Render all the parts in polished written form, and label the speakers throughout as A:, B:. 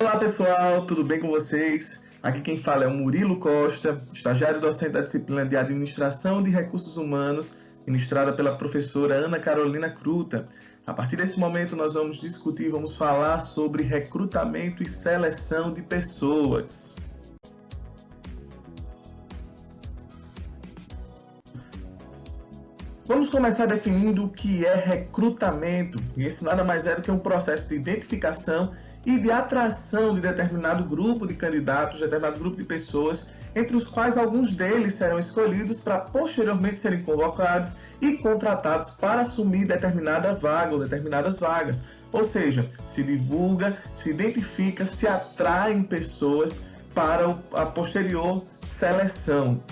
A: Olá pessoal, tudo bem com vocês? Aqui quem fala é o Murilo Costa, estagiário docente da disciplina de Administração de Recursos Humanos, ministrada pela professora Ana Carolina Cruta. A partir desse momento nós vamos discutir, vamos falar sobre recrutamento e seleção de pessoas. Vamos começar definindo o que é recrutamento. E esse nada mais é do que um processo de identificação e de atração de determinado grupo de candidatos, determinado grupo de pessoas, entre os quais alguns deles serão escolhidos para posteriormente serem convocados e contratados para assumir determinada vaga ou determinadas vagas. Ou seja, se divulga, se identifica, se atraem pessoas para a posterior seleção.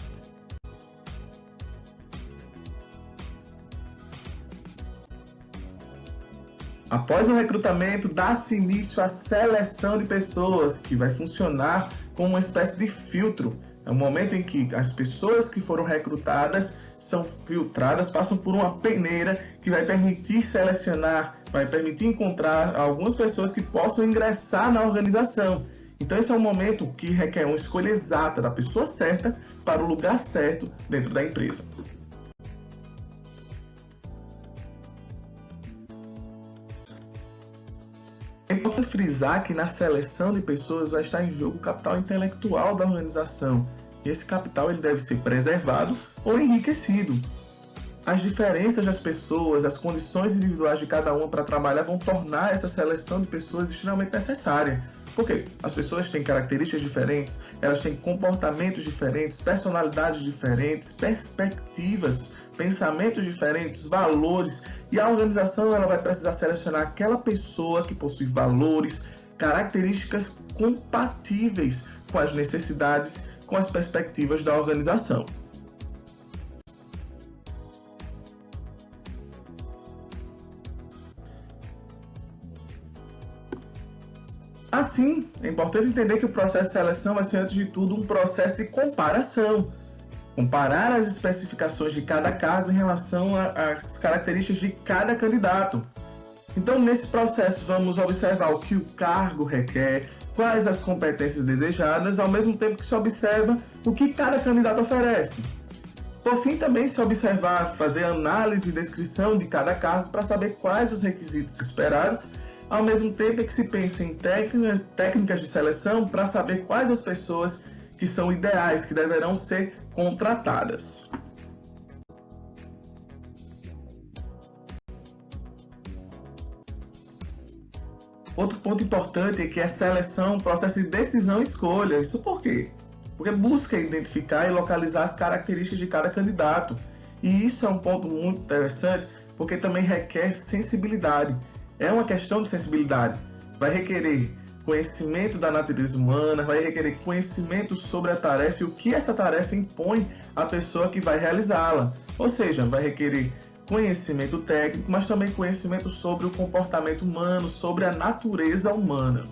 A: Após o recrutamento, dá-se início à seleção de pessoas, que vai funcionar como uma espécie de filtro. É o momento em que as pessoas que foram recrutadas são filtradas, passam por uma peneira que vai permitir selecionar, vai permitir encontrar algumas pessoas que possam ingressar na organização. Então esse é um momento que requer uma escolha exata da pessoa certa para o lugar certo dentro da empresa. É importante frisar que na seleção de pessoas vai estar em jogo o capital intelectual da organização. E esse capital ele deve ser preservado ou enriquecido. As diferenças das pessoas, as condições individuais de cada uma para trabalhar vão tornar essa seleção de pessoas extremamente necessária. Por quê? As pessoas têm características diferentes, elas têm comportamentos diferentes, personalidades diferentes, perspectivas, pensamentos diferentes, valores, e a organização ela vai precisar selecionar aquela pessoa que possui valores, características compatíveis com as necessidades, com as perspectivas da organização. Assim, é importante entender que o processo de seleção vai ser, antes de tudo, um processo de comparação. Comparar as especificações de cada cargo em relação às características de cada candidato. Então, nesse processo, vamos observar o que o cargo requer, quais as competências desejadas, ao mesmo tempo que se observa o que cada candidato oferece. Por fim, também se observar, fazer análise e descrição de cada cargo para saber quais os requisitos esperados, ao mesmo tempo que se pensa em técnicas de seleção para saber quais as pessoas que são ideais, que deverão ser contratadas. Outro ponto importante é que a seleção é um processo de decisão e escolha. Isso por quê? Porque busca identificar e localizar as características de cada candidato. E isso é um ponto muito interessante, porque também requer sensibilidade. É uma questão de sensibilidade. Vai requerer conhecimento da natureza humana, vai requerer conhecimento sobre a tarefa e o que essa tarefa impõe à pessoa que vai realizá-la. Ou seja, vai requerer conhecimento técnico, mas também conhecimento sobre o comportamento humano, sobre a natureza humana.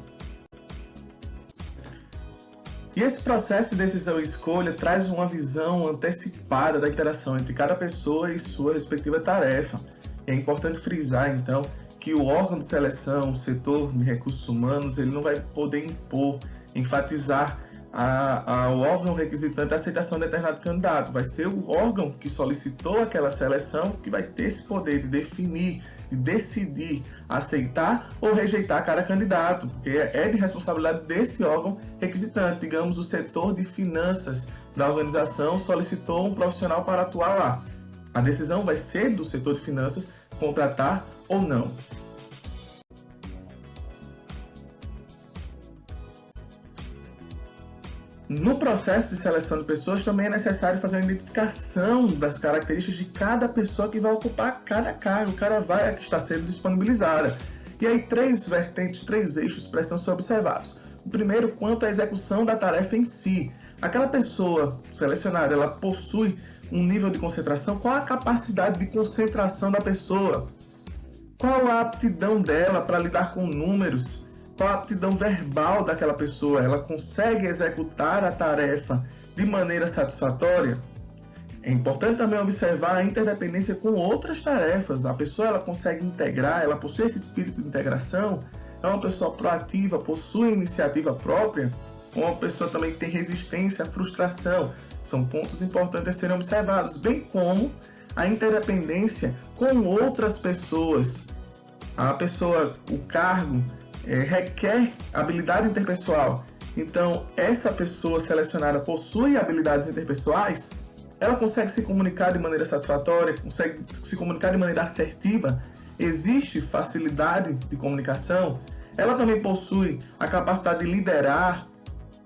A: E esse processo de decisão e escolha traz uma visão antecipada da interação entre cada pessoa e sua respectiva tarefa. É importante frisar, então, que o órgão de seleção, o setor de recursos humanos, ele não vai poder impor, enfatizar ao órgão requisitante a aceitação de determinado candidato. Vai ser o órgão que solicitou aquela seleção que vai ter esse poder de definir, de decidir, aceitar ou rejeitar cada candidato, porque é de responsabilidade desse órgão requisitante. Digamos, o setor de finanças da organização solicitou um profissional para atuar lá. A decisão vai ser do setor de finanças contratar ou não. No processo de seleção de pessoas também é necessário fazer uma identificação das características de cada pessoa que vai ocupar cada cargo, cada vaga que está sendo disponibilizada. E aí três vertentes, três eixos precisam ser observados. O primeiro, quanto à execução da tarefa em si. Aquela pessoa selecionada, ela possui um nível de concentração, qual a capacidade de concentração da pessoa? Qual a aptidão dela para lidar com números? Qual a aptidão verbal daquela pessoa? Ela consegue executar a tarefa de maneira satisfatória? É importante também observar a interdependência com outras tarefas. A pessoa ela consegue integrar, ela possui esse espírito de integração, é uma pessoa proativa, possui iniciativa própria, ou uma pessoa também que tem resistência à frustração. São pontos importantes a serem observados, bem como a interdependência com outras pessoas. O cargo requer habilidade interpessoal. Então, essa pessoa selecionada possui habilidades interpessoais, ela consegue se comunicar de maneira satisfatória, consegue se comunicar de maneira assertiva, existe facilidade de comunicação, ela também possui a capacidade de liderar,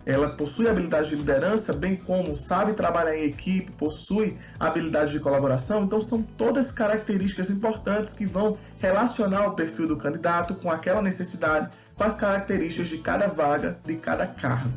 A: ela possui habilidade de liderança, bem como sabe trabalhar em equipe, possui habilidade de colaboração. Então, são todas características importantes que vão relacionar o perfil do candidato com aquela necessidade, com as características de cada vaga, de cada cargo.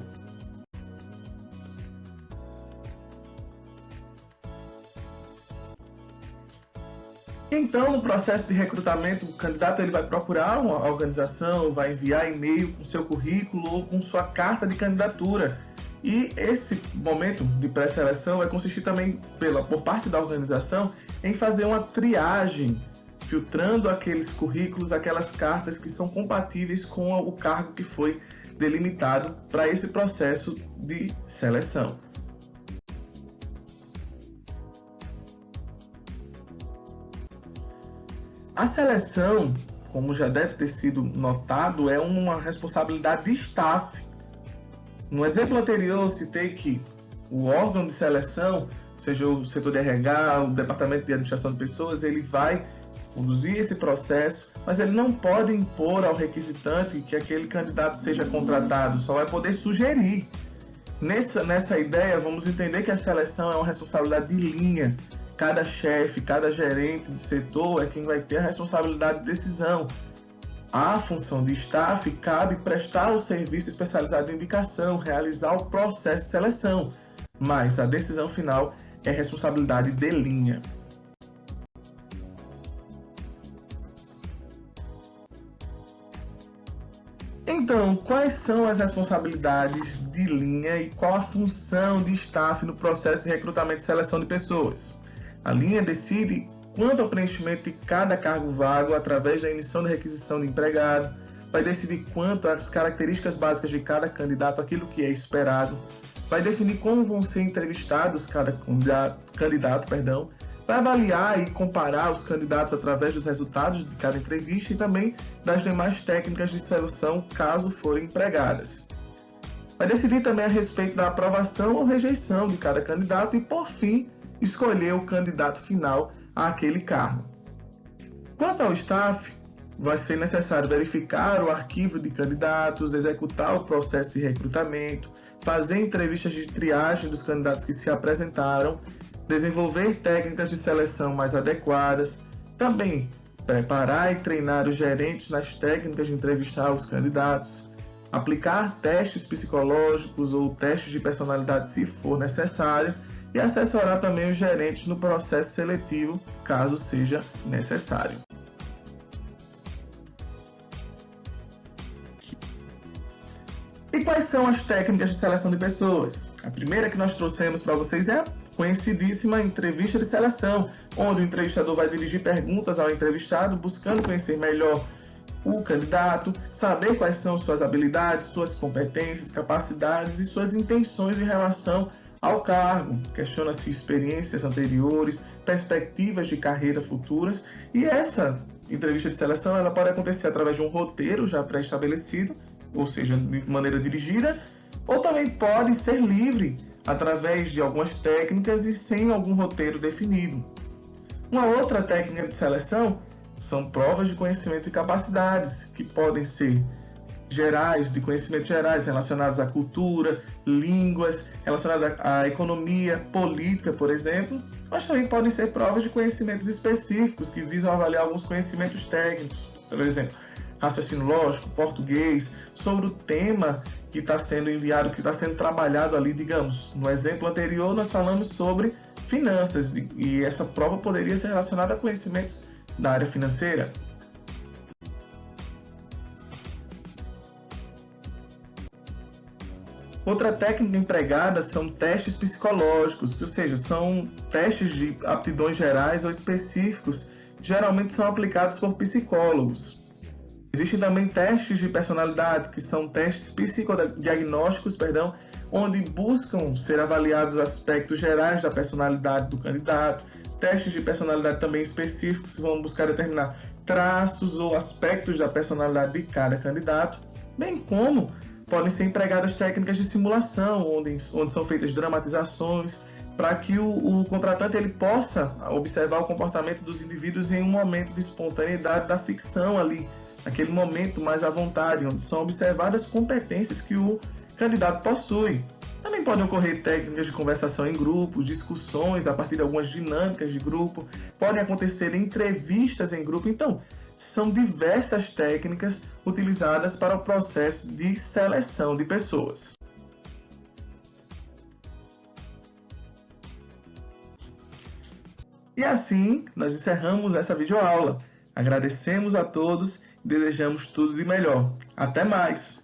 A: Então, no processo de recrutamento, o candidato ele vai procurar uma organização, vai enviar e-mail com seu currículo ou com sua carta de candidatura. E esse momento de pré-seleção vai consistir também, por parte da organização, em fazer uma triagem, filtrando aqueles currículos, aquelas cartas que são compatíveis com o cargo que foi delimitado para esse processo de seleção. A seleção, como já deve ter sido notado, é uma responsabilidade de staff. No exemplo anterior, eu citei que o órgão de seleção, seja o setor de RH, o departamento de administração de pessoas, ele vai conduzir esse processo, mas ele não pode impor ao requisitante que aquele candidato seja contratado, só vai poder sugerir. Nessa ideia, vamos entender que a seleção é uma responsabilidade de linha. Cada chefe, cada gerente de setor é quem vai ter a responsabilidade de decisão. A função de staff cabe prestar o serviço especializado de indicação, realizar o processo de seleção, mas a decisão final é responsabilidade de linha. Então, quais são as responsabilidades de linha e qual a função de staff no processo de recrutamento e seleção de pessoas? A linha decide quanto ao preenchimento de cada cargo vago através da emissão de requisição de empregado, vai decidir quanto às características básicas de cada candidato, aquilo que é esperado, vai definir como vão ser entrevistados cada candidato, vai avaliar e comparar os candidatos através dos resultados de cada entrevista e também das demais técnicas de seleção, caso forem empregadas. Vai decidir também a respeito da aprovação ou rejeição de cada candidato e, por fim, escolher o candidato final àquele cargo. Quanto ao staff, vai ser necessário verificar o arquivo de candidatos, executar o processo de recrutamento, fazer entrevistas de triagem dos candidatos que se apresentaram, desenvolver técnicas de seleção mais adequadas, também preparar e treinar os gerentes nas técnicas de entrevistar os candidatos, aplicar testes psicológicos ou testes de personalidade se for necessário, e assessorar também os gerentes no processo seletivo, caso seja necessário. E quais são as técnicas de seleção de pessoas? A primeira que nós trouxemos para vocês é a conhecidíssima entrevista de seleção, onde o entrevistador vai dirigir perguntas ao entrevistado, buscando conhecer melhor o candidato, saber quais são suas habilidades, suas competências, capacidades e suas intenções em relação ao cargo. Questiona-se experiências anteriores, perspectivas de carreira futuras, e essa entrevista de seleção ela pode acontecer através de um roteiro já pré-estabelecido, ou seja, de maneira dirigida, ou também pode ser livre através de algumas técnicas e sem algum roteiro definido. Uma outra técnica de seleção são provas de conhecimentos e capacidades, que podem ser de conhecimentos gerais relacionados à cultura, línguas, relacionados à economia, política, por exemplo, mas também podem ser provas de conhecimentos específicos que visam avaliar alguns conhecimentos técnicos, por exemplo, raciocínio lógico, português, sobre o tema que está sendo enviado, que está sendo trabalhado ali, digamos. No exemplo anterior, nós falamos sobre finanças e essa prova poderia ser relacionada a conhecimentos da área financeira. Outra técnica empregada são testes psicológicos, ou seja, são testes de aptidões gerais ou específicos, que geralmente são aplicados por psicólogos. Existem também testes de personalidade, que são testes psicodiagnósticos, onde buscam ser avaliados aspectos gerais da personalidade do candidato. Testes de personalidade também específicos que vão buscar determinar traços ou aspectos da personalidade de cada candidato, bem como podem ser empregadas técnicas de simulação, onde são feitas dramatizações, para que o contratante ele possa observar o comportamento dos indivíduos em um momento de espontaneidade da ficção ali, naquele momento mais à vontade, onde são observadas competências que o candidato possui. Também podem ocorrer técnicas de conversação em grupo, discussões a partir de algumas dinâmicas de grupo, podem acontecer entrevistas em grupo. Então, são diversas técnicas utilizadas para o processo de seleção de pessoas. E assim, nós encerramos essa videoaula. Agradecemos a todos e desejamos tudo de melhor. Até mais!